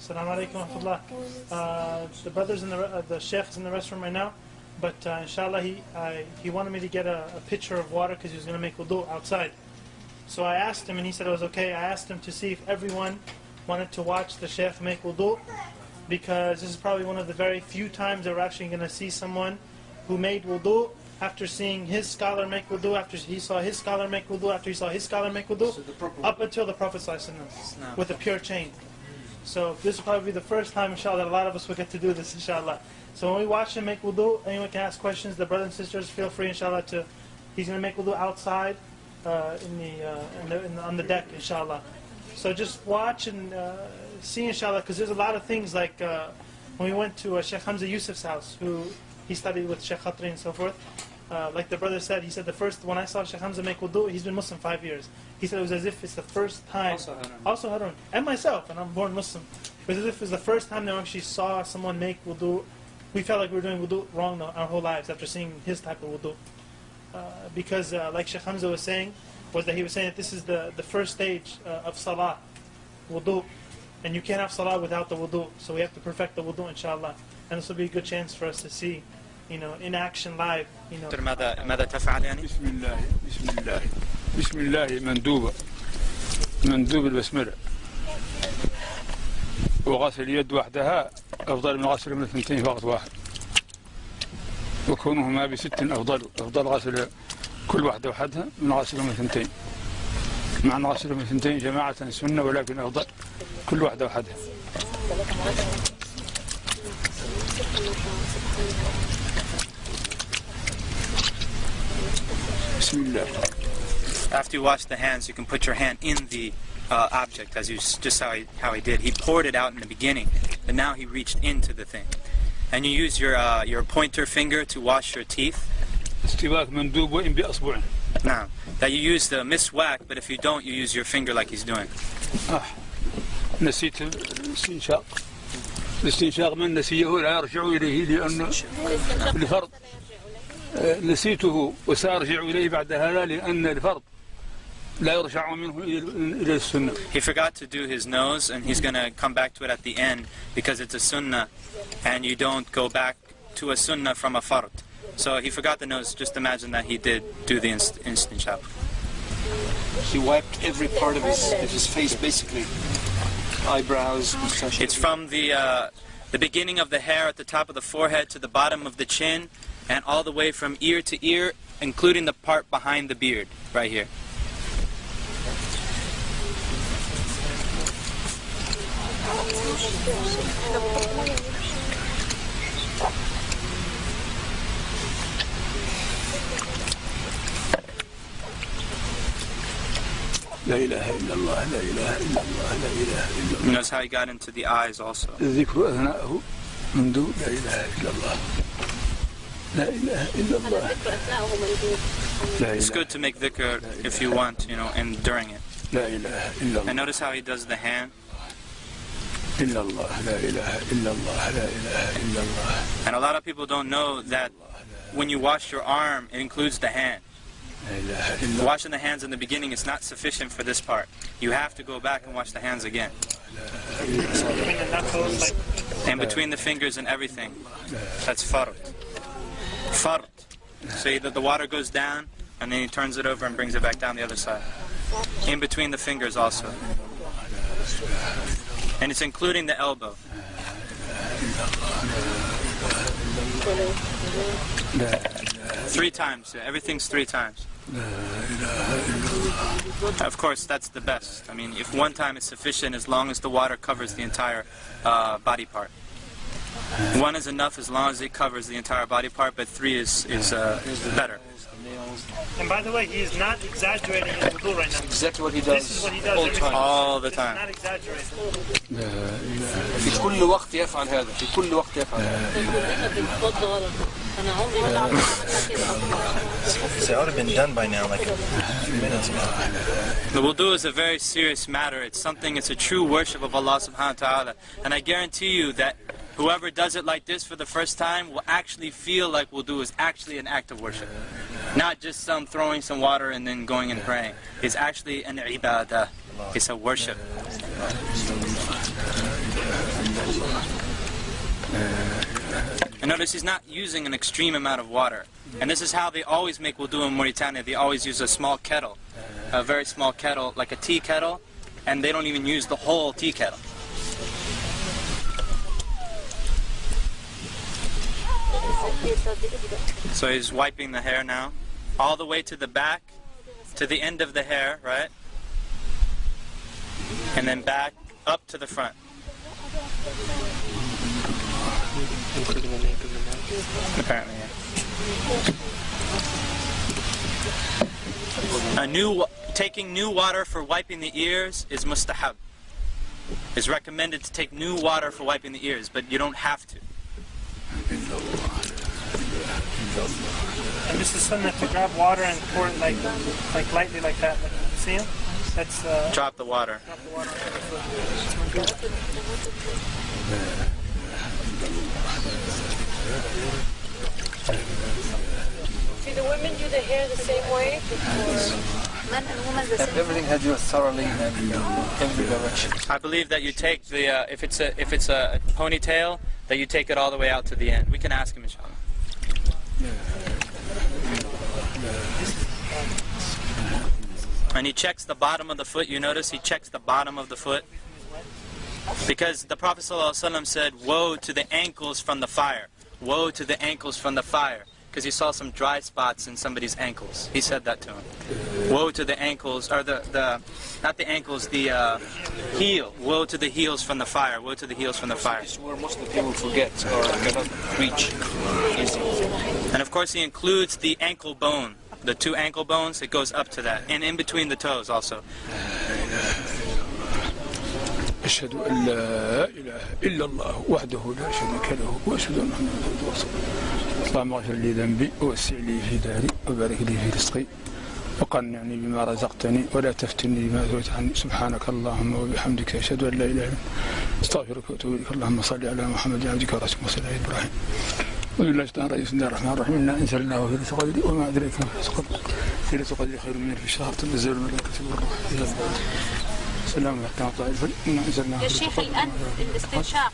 Assalamu alaikum wa rahmatullah. The brothers in the sheikh is in the restroom right now, but inshallah he wanted me to get a pitcher of water because he was going to make wudu outside. So I asked him and he said it was okay. I asked him to see if everyone wanted to watch the sheikh make wudu, because this is probably one of the very few times that we're actually going to see someone who made wudu after seeing his scholar make wudu, after he saw his scholar make wudu, after he saw his scholar make wudu, up until the Prophet ﷺ with a pure chain. So this will probably be the first time, inshallah, that a lot of us will get to do this, inshallah. So when we watch him make wudu, anyone can ask questions. The brothers and sisters, feel free, inshallah, he's going to make wudu outside on the deck, inshallah. So just watch and see, inshallah, because there's a lot of things like when we went to Sheikh Hamza Yusuf's house, who he studied with Sheikh Khatri and so forth. Like the brother said, he said when I saw Sheikh Hamza make wudu, he's been Muslim 5 years. He said it was as if it's the first time, also Harun, and myself, and I'm born Muslim, it was as if it was the first time that we actually saw someone make wudu. We felt like we were doing wudu wrong our whole lives after seeing his type of wudu. Because like Sheikh Hamza was saying, he was saying that this is the first stage of salah, wudu, and you can't have salah without the wudu, so we have to perfect the wudu, inshallah. And this will be a good chance for us to see, in action live, ماذا تفعل يعني؟ بسم الله مندوب البسملة، وغسل اليد وحدها أفضل من غسل من الثنتين في وقت واحد، وكونهما بست أفضل غسل كل واحدة وحدها من غسل من الثنتين، مع أن غسل من الثنتين جماعة سنة، ولكن أفضل كل واحدة وحدها. After you wash the hands, you can put your hand in the object, as just how he did. He poured it out in the beginning, but now he reached into the thing. And you use your pointer finger to wash your teeth. Now, that you use the miswak, but if you don't, you use your finger like he's doing. نسيت الاستنشاق من نسيه لا يرجع إليه لأنه الفرض نسيته وسأرجع إليه بعد هذا لأن الفرض لا يرجع منه إلى السنة. He forgot to do his nose, and he's going to come back to it at the end because it's a sunnah, and you don't go back to a sunnah from a fard. So he forgot the nose. Just imagine that he did do the istinshaq. He wiped every part of his face, basically. Eyebrows, mustache. It's from the beginning of the hair at the top of the forehead to the bottom of the chin, and all the way from ear to ear, including the part behind the beard, right here. لا إله إلا الله لا إله إلا الله لا إله إلا الله. Notice how he got into the eyes also. الذكر أثناءه منذ لا إله إلا الله لا إله إلا الله. It's good to make dhikr if you want, and during it. لا إله إلا الله. And notice how he does the hand. إلا الله لا إله إلا الله لا إله إلا الله. And a lot of people don't know that when you wash your arm, it includes the hand. Washing the hands in the beginning is not sufficient for this part. You have to go back and wash the hands again. And between the fingers and everything. That's fard. Fard. So the water goes down, and then he turns it over and brings it back down the other side. In between the fingers also. And it's including the elbow. Three times. Everything's 3 times. Of course, that's the best. I mean, if one time is sufficient, as long as the water covers the entire body part. 1 is enough as long as it covers the entire body part, but 3 is better. And by the way, he is not exaggerating his wudu right now. Exactly what he does. This is what he does all the time. Not exaggerating. في كل وقت يفعل هذا. في كل وقت يفعل هذا. It would have been done by now, like a few minutes ago. The wudu is a very serious matter. It's a true worship of Allah subhanahu wa ta'ala. And I guarantee you that whoever does it like this for the first time will actually feel like wudu is actually an act of worship. Not just throwing some water and then going and praying. It's actually an ibadah. It's a worship. And notice he's not using an extreme amount of water. And this is how they always make wudu in Mauritania. They always use a small kettle, a very small kettle, like a tea kettle, and they don't even use the whole tea kettle. So he's wiping the hair now, all the way to the back, to the end of the hair, right? And then back up to the front. Apparently, yeah. Taking new water for wiping the ears is mustahab. It's recommended to take new water for wiping the ears, but you don't have to. And this is sunnah to grab water and pour it like lightly like that. Like, see him? That's drop the water. Drop the water. Do the women do the hair the same way? Everything has to do thoroughly in every direction. I believe that you take the if it's a ponytail, that you take it all the way out to the end. We can ask him, inshallah. And he checks the bottom of the foot. You notice he checks the bottom of the foot, because the Prophet ﷺ said, "Woe to the ankles from the fire! Woe to the ankles from the fire!" Because he saw some dry spots in somebody's ankles. He said that to him. Woe to the ankles, or not the ankles, the heel. Woe to the heels from the fire. Woe to the heels from the fire. This is where most of the people forget or cannot reach easily. And of course he includes the ankle bone. The 2 ankle bones, it goes up to that. And in between the toes also. أشهد أن لا إله إلا الله وحده لا شريك له وأشهد أن محمدا عبده ورسوله. اللهم اغفر لي ذنبي ووسع لي في داري وبارك لي في رزقي وقنعني بما رزقتني ولا تفتني بما زويت عني. سبحانك اللهم وبحمدك أشهد أن لا إله إلا أنت أستغفرك وأتوب إليك. اللهم صل على محمد عبدك ورسولك وصل على إبراهيم. وبالله الشيطان الرجيم. بسم الله الرحمن الرحيم. إنا أنزلناه في ليلة القدر وما أدريك ما ليلة القدر. ليلة القدر خير من ألف شهر تنزل الملائكة والروح فيها. سلام عليكم ورحمة الله. إنا أنزلناه في ليلة القدر. يا شيخ الآن الاستنشاق.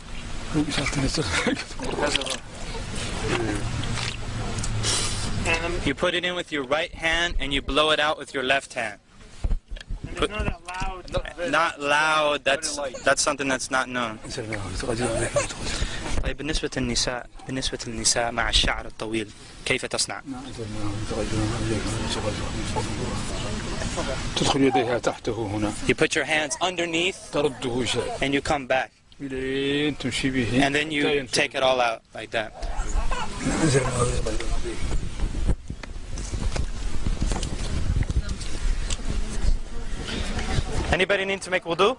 You put it in with your right hand and you blow it out with your left hand. And it's not that loud. Not loud. That's something that's not known. طيب بالنسبة للنساء مع الشعر الطويل كيف تصنع؟ تدخل يديها تحته هنا. You put your hands underneath ترده شيء. and you come back. إلين تمشي به. And then you take it all out like that. Anybody need to make wudu?